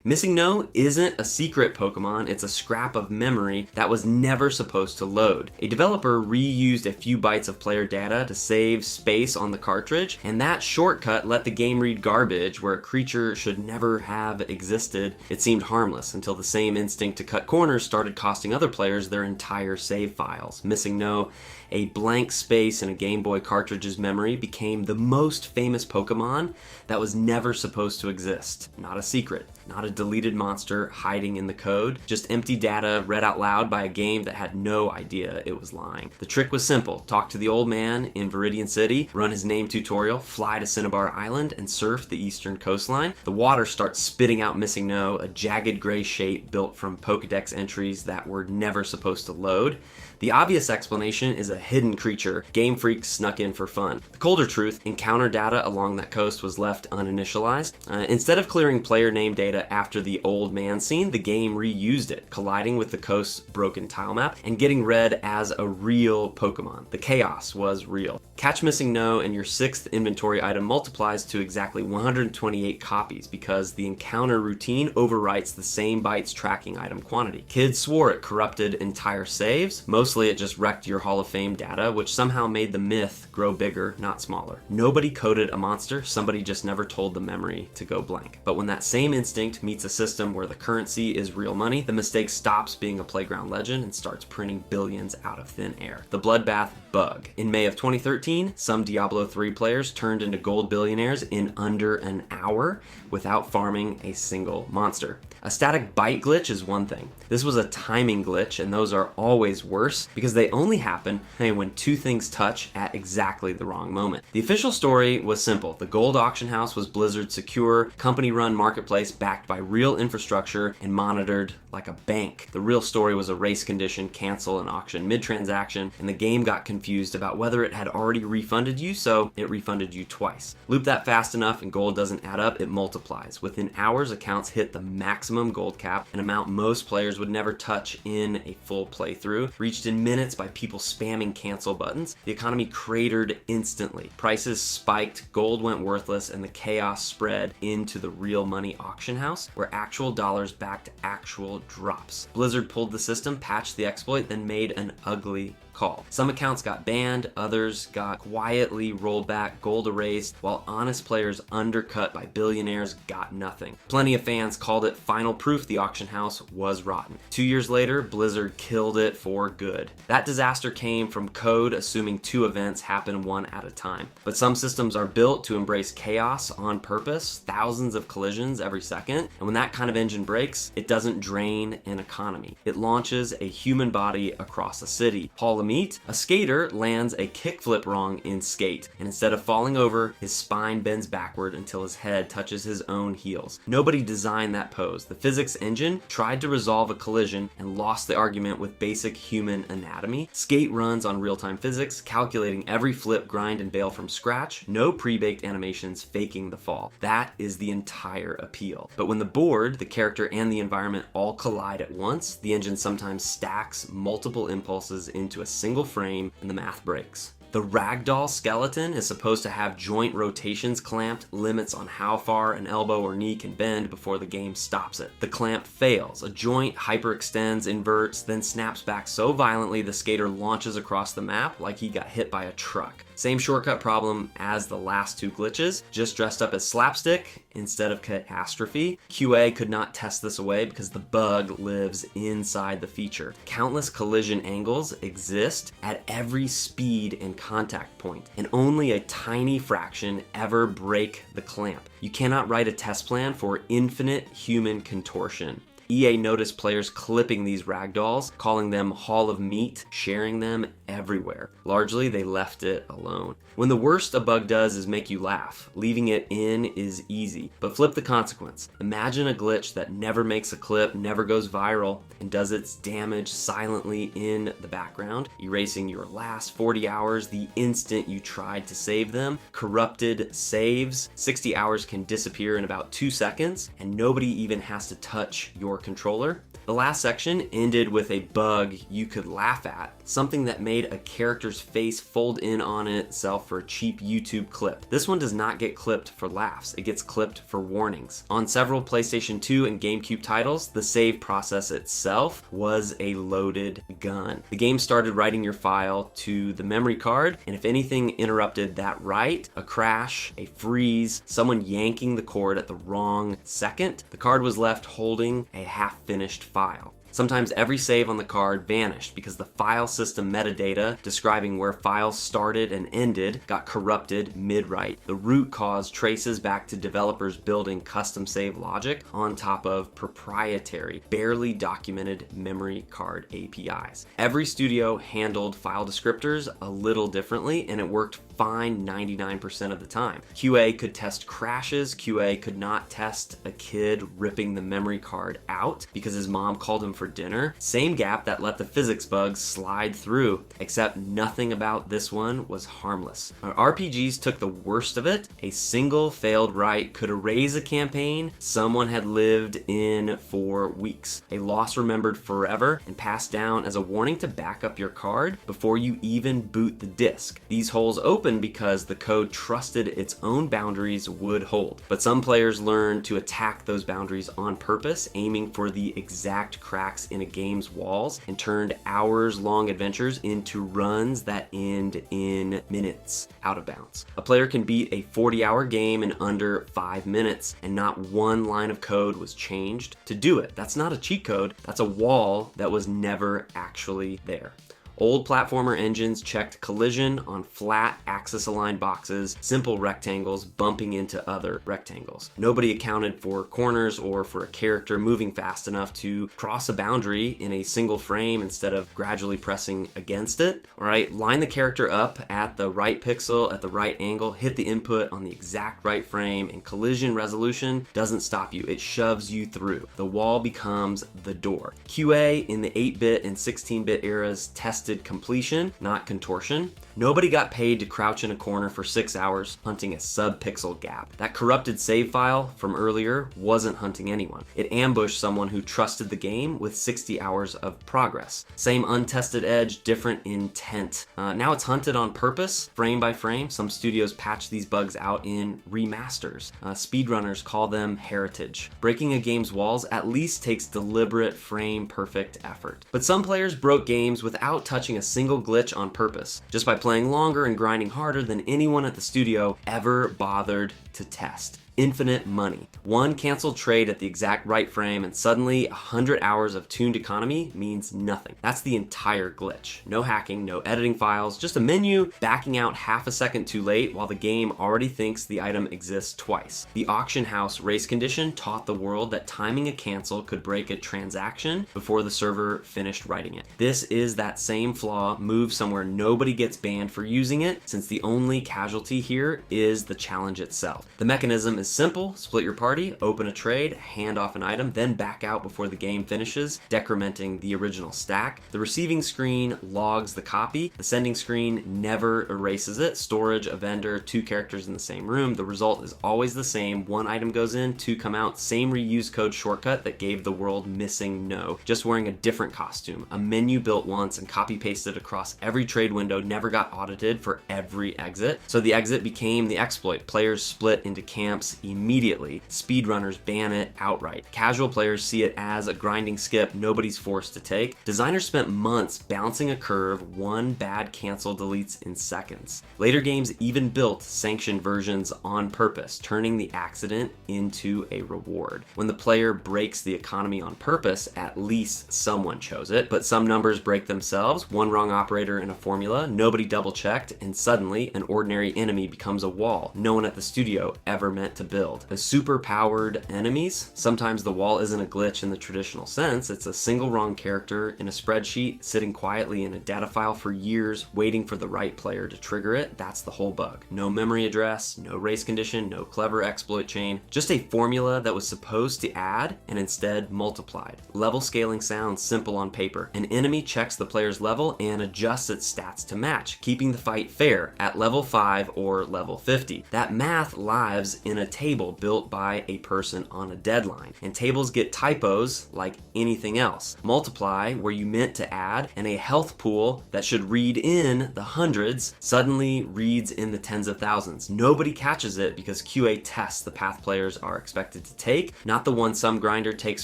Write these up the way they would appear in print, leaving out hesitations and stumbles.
MissingNo isn't a secret Pokemon, it's a scrap of memory that was never supposed to load. A developer reused a few bytes of player data to save space on the cartridge, and that shortcut let the game read garbage where a creature should never have existed. It seemed harmless until the same instinct to cut corners started costing other players their entire save files. MissingNo, a blank space in a Game Boy cartridge's memory, became the most famous Pokemon that was never supposed to exist. Not a secret, not a deleted monster hiding in the code, just empty data read out loud by a game that had no idea it was lying. The trick was simple: talk to the old man in Viridian City, run his name tutorial, fly to Cinnabar Island, and surf the eastern coastline. The water starts spitting out MissingNo, a jagged gray shape built from Pokedex entries that were never supposed to load. The obvious explanation is a hidden creature Game Freak snuck in for fun. The colder truth, encounter data along that coast was left uninitialized. Instead of clearing player name data after the old man scene, the game reused it, colliding with the coast's broken tile map and getting read as a real Pokemon. The chaos was real. Catch MissingNo and your 6th inventory item multiplies to exactly 128 copies because the encounter routine overwrites the same bytes tracking item quantity. Kids swore it corrupted entire saves. Mostly it just wrecked your Hall of Fame data, which somehow made the myth grow bigger, not smaller. Nobody coded a monster, somebody just never told the memory to go blank. But when that same instinct meets a system where the currency is real money, the mistake stops being a playground legend and starts printing billions out of thin air. The bloodbath bug. In May of 2013, some Diablo III players turned into gold billionaires in under an hour without farming a single monster. A static byte glitch is one thing. This was a timing glitch, and those are always worse because they only happen when two things touch at exactly the wrong moment. The official story was simple. The gold auction house was Blizzard's secure, company-run marketplace backed by real infrastructure and monitored like a bank. The real story was a race condition, cancel an auction mid-transaction, and the game got confused about whether it had already refunded you, so it refunded you twice. Loop that fast enough and gold doesn't add up, it multiplies. Within hours, accounts hit the maximum gold cap, an amount most players would never touch in a full playthrough, reached in minutes by people spamming cancel buttons. The economy cratered instantly. Prices spiked, gold went worthless, and the chaos spread into the real money auction house where actual dollars backed actual drops. Blizzard pulled the system, patched the exploit, then made an ugly call. Some accounts got banned, others got quietly rolled back, gold erased, while honest players undercut by billionaires got nothing. Plenty of fans called it final proof the auction house was rotten. 2 years later, Blizzard killed it for good. That disaster came from code assuming two events happen one at a time. But some systems are built to embrace chaos on purpose, thousands of collisions every second, and when that kind of engine breaks, it doesn't drain an economy. It launches a human body across a city. Hall of Meat, a skater lands a kickflip wrong in Skate, and instead of falling over, his spine bends backward until his head touches his own heels. Nobody designed that pose. The physics engine tried to resolve a collision and lost the argument with basic human anatomy. Skate runs on real-time physics, calculating every flip, grind, and bail from scratch. No pre-baked animations faking the fall. That is the entire appeal. But when the board, the character, and the environment all collide at once, the engine sometimes stacks multiple impulses into a single frame and the math breaks. The ragdoll skeleton is supposed to have joint rotations clamped, limits on how far an elbow or knee can bend before the game stops it. The clamp fails. A joint hyperextends, inverts, then snaps back so violently the skater launches across the map like he got hit by a truck. Same shortcut problem as the last two glitches, just dressed up as slapstick instead of catastrophe. QA could not test this away because the bug lives inside the feature. Countless collision angles exist at every speed and contact point, and only a tiny fraction ever break the clamp. You cannot write a test plan for infinite human contortion. EA noticed players clipping these ragdolls, calling them Hall of Meat, sharing them everywhere. Largely, they left it alone. When the worst a bug does is make you laugh, leaving it in is easy. But flip the consequence. Imagine a glitch that never makes a clip, never goes viral, and does its damage silently in the background, erasing your last 40 hours the instant you tried to save them. Corrupted saves. 60 hours can disappear in about 2 seconds, and nobody even has to touch your or controller. The last section ended with a bug you could laugh at, something that made a character's face fold in on itself for a cheap YouTube clip. This one does not get clipped for laughs, it gets clipped for warnings. On several PlayStation 2 and GameCube titles, the save process itself was a loaded gun. The game started writing your file to the memory card, and if anything interrupted that write, a crash, a freeze, someone yanking the cord at the wrong second, the card was left holding a half-finished file. Sometimes every save on the card vanished because the file system metadata describing where files started and ended got corrupted mid-write. The root cause traces back to developers building custom save logic on top of proprietary, barely documented memory card APIs. Every studio handled file descriptors a little differently, and it worked fine 99% of the time. QA could test crashes, QA could not test a kid ripping the memory card out because his mom called him for dinner. Same gap that let the physics bugs slide through, except nothing about this one was harmless. RPGs took the worst of it. A single failed write could erase a campaign someone had lived in for weeks. A loss remembered forever and passed down as a warning to back up your card before you even boot the disk. These holes open because the code trusted its own boundaries would hold. But some players learned to attack those boundaries on purpose, aiming for the exact cracks in a game's walls, and turned hours-long adventures into runs that end in minutes out of bounds. A player can beat a 40-hour game in under 5 minutes, and not one line of code was changed to do it. That's not a cheat code, that's a wall that was never actually there. Old platformer engines checked collision on flat axis-aligned boxes, simple rectangles bumping into other rectangles. Nobody accounted for corners or for a character moving fast enough to cross a boundary in a single frame instead of gradually pressing against it. All right, line the character up at the right pixel at the right angle, hit the input on the exact right frame, and collision resolution doesn't stop you. It shoves you through. The wall becomes the door. QA in the 8-bit and 16-bit eras tested completion, not contortion. Nobody got paid to crouch in a corner for 6 hours hunting a sub-pixel gap. That corrupted save file from earlier wasn't hunting anyone. It ambushed someone who trusted the game with 60 hours of progress. Same untested edge, different intent. Now it's hunted on purpose, frame by frame. Some studios patch these bugs out in remasters. Speedrunners call them heritage. Breaking a game's walls at least takes deliberate frame-perfect effort. But some players broke games without touching a single glitch on purpose, just by playing longer and grinding harder than anyone at the studio ever bothered to test. Infinite money. One canceled trade at the exact right frame, and suddenly 100 hours of tuned economy means nothing. That's the entire glitch. No hacking, no editing files, just a menu backing out half a second too late while the game already thinks the item exists twice. The auction house race condition taught the world that timing a cancel could break a transaction before the server finished writing it. This is that same flaw moved somewhere nobody gets banned for using it, since the only casualty here is the challenge itself. The mechanism is simple: split your party, open a trade, hand off an item, then back out before the game finishes, decrementing the original stack. The receiving screen logs the copy. The sending screen never erases it. Storage, a vendor, 2 characters in the same room. The result is always the same. 1 item goes in, 2 come out. Same reuse code shortcut that gave the world MissingNo, just wearing a different costume. A menu built once and copy pasted across every trade window, never got audited for every exit. So the exit became the exploit. Players split into camps immediately. Speedrunners ban it outright. Casual players see it as a grinding skip nobody's forced to take. Designers spent months balancing a curve 1 bad cancel deletes in seconds. Later games even built sanctioned versions on purpose, turning the accident into a reward. When the player breaks the economy on purpose, at least someone chose it, but some numbers break themselves. 1 wrong operator in a formula, nobody double checked, and suddenly an ordinary enemy becomes a wall no one at the studio ever meant to build. As super powered enemies, sometimes the wall isn't a glitch in the traditional sense. It's a single wrong character in a spreadsheet sitting quietly in a data file for years waiting for the right player to trigger it. That's the whole bug. No memory address, no race condition, no clever exploit chain, just a formula that was supposed to add and instead multiplied. Level scaling sounds simple on paper. An enemy checks the player's level and adjusts its stats to match, keeping the fight fair at level 5 or level 50. That math lives in a table built by a person on a deadline. And tables get typos like anything else. Multiply where you meant to add, and a health pool that should read in the hundreds suddenly reads in the tens of thousands. Nobody catches it because QA tests the path players are expected to take, not the one some grinder takes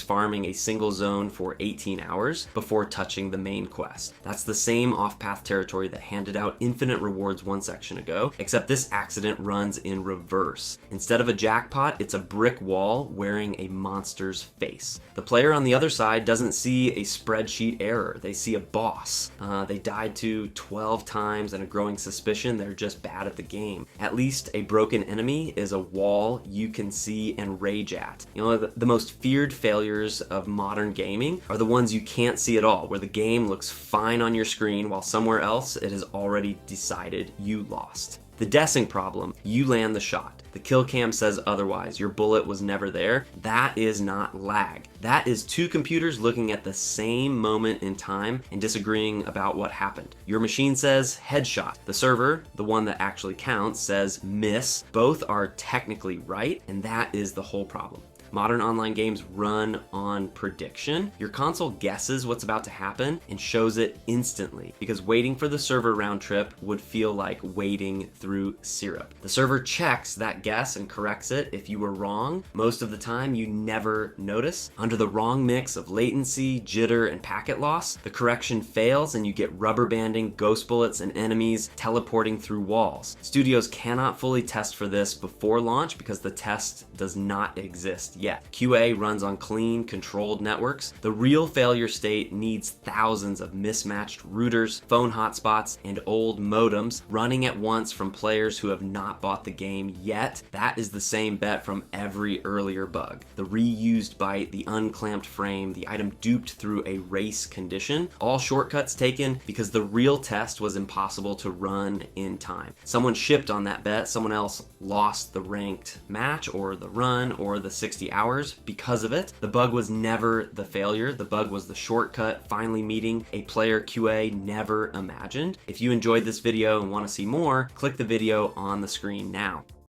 farming a single zone for 18 hours before touching the main quest. That's the same off-path territory that handed out infinite rewards one section ago, except this accident runs in reverse. Instead of a jackpot, it's a brick wall wearing a monster's face. The player on the other side doesn't see a spreadsheet error. They see a boss. They died to 12 times and a growing suspicion they're just bad at the game. At least a broken enemy is a wall you can see and rage at. You know, the most feared failures of modern gaming are the ones you can't see at all, where the game looks fine on your screen while somewhere else it has already decided you lost. The dessing problem, you land the shot. The kill cam says otherwise, your bullet was never there. That is not lag. That is two computers looking at the same moment in time and disagreeing about what happened. Your machine says headshot. The server, the one that actually counts, says miss. Both are technically right, and that is the whole problem. Modern online games run on prediction. Your console guesses what's about to happen and shows it instantly, because waiting for the server round trip would feel like wading through syrup. The server checks that guess and corrects it if you were wrong. Most of the time, you never notice. Under the wrong mix of latency, jitter, and packet loss, the correction fails and you get rubber banding, ghost bullets, and enemies teleporting through walls. Studios cannot fully test for this before launch because the test does not exist yet. QA runs on clean, controlled networks. The real failure state needs thousands of mismatched routers, phone hotspots, and old modems running at once from players who have not bought the game yet. That is the same bet from every earlier bug. The reused byte, the unclamped frame, the item duped through a race condition, all shortcuts taken because the real test was impossible to run in time. Someone shipped on that bet, someone else lost the ranked match or the run or the 60 hours because of it. The bug was never the failure. The bug was the shortcut finally meeting a player QA never imagined. If you enjoyed this video and want to see more, click the video on the screen now.